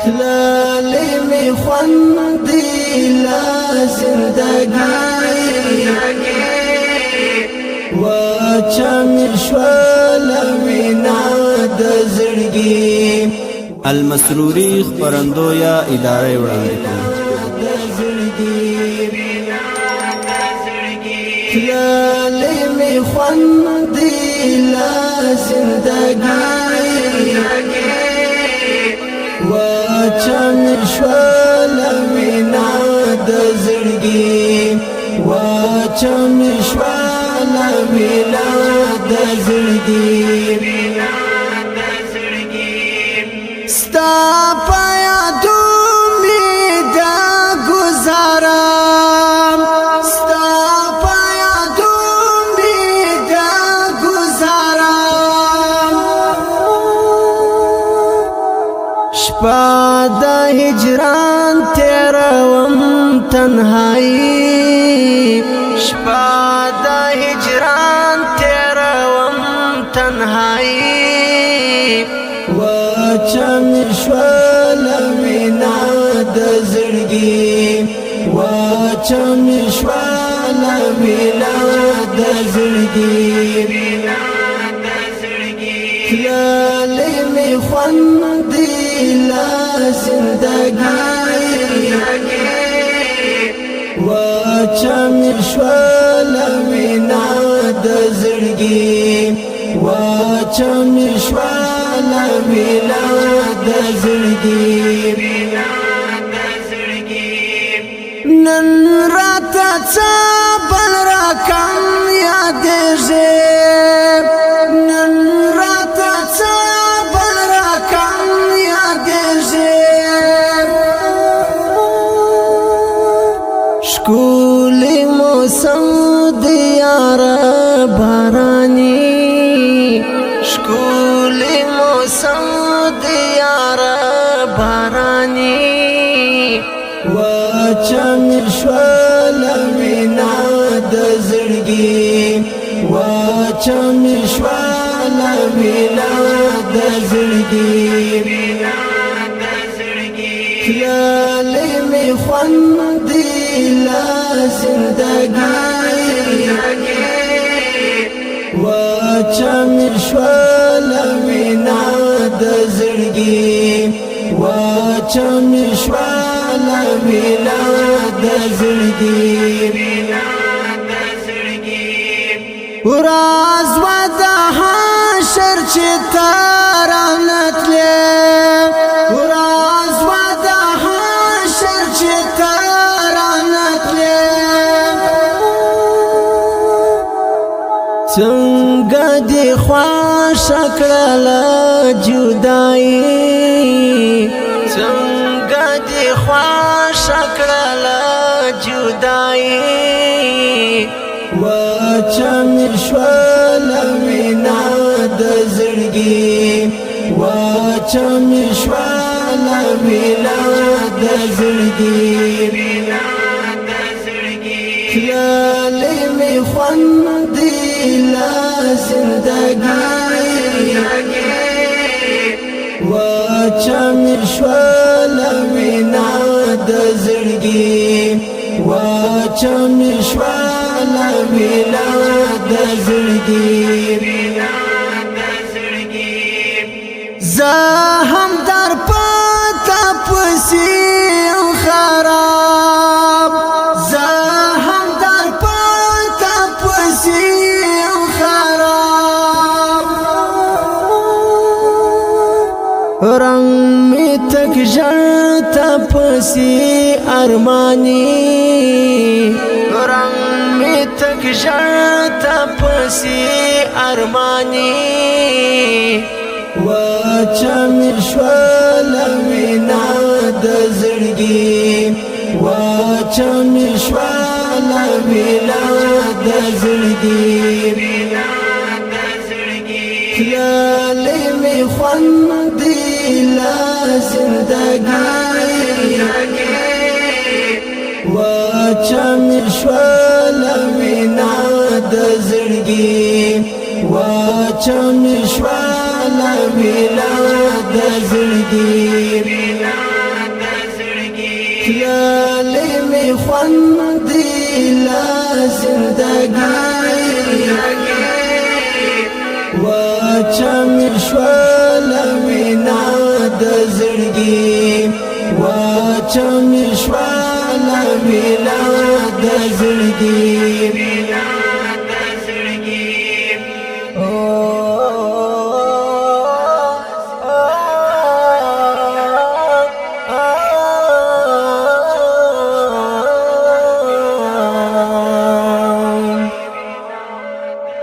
تلالی می خوندی لا زندگی وچا می شوال وینا د زړګي المسروري خبرندو یا اداره وړاندې تلالی می خوندی لا زندگی وچا می شوال وینا د زړګي وچا می شوال وینا د زړګي ستا پایا دومی دا گزارم ستا پایا دومی دا گزارم شپا دا هجران تیروم تنهایی شپا دا هجران تیروم تنهایی وچا می شوال وینا د زړګي وچا می شوال وینا د زړګي تلالی می خوندی لا زندگی وچا می شوال وینا د زړګي وچا می شوال وینا د زړګي نن رات څه بل رقم یادېږي نن رات څه بل رقم یادېږي ښکلی موسم د یار باراني ښکلی موسم د یار باراني وچا می شوال وینا د زړګي وچا می شوال وینا د زړګي تلالی می خوندی لا زندگی وچا می شوال وینا د زړګي وچا می شوال وینا د زړګي ورځ و د حشر چې ترانتلې ورځ و د حشر چې ترانتلې څنګه دی خوښ کړل جدائی څنګه دی خوښ کړل جدائی وچا می شوال وینا د زړګي وچا می شوال وینا د زړګي تلالی می خوندی لا زندگی وچا می شوال وینا د زړګي وچا می شوال وینا د زړګي زه هم در پتا پسې خراب زه هم در پتا پسې خراب رنگ می تک ژړ پسې ارمانی رنگ می تک ژړ پسې ارمانی وچا می شوال وینا د زړګي وچا می شوال وینا د زړګي تلالی می خوندی لا زندگی وچا می شوال وینا د زړګي وچا می شوال وینا د زړګي خوند لا زندگی وچا مشوال وینا د زړګي وچا مشوال وینا د زړګي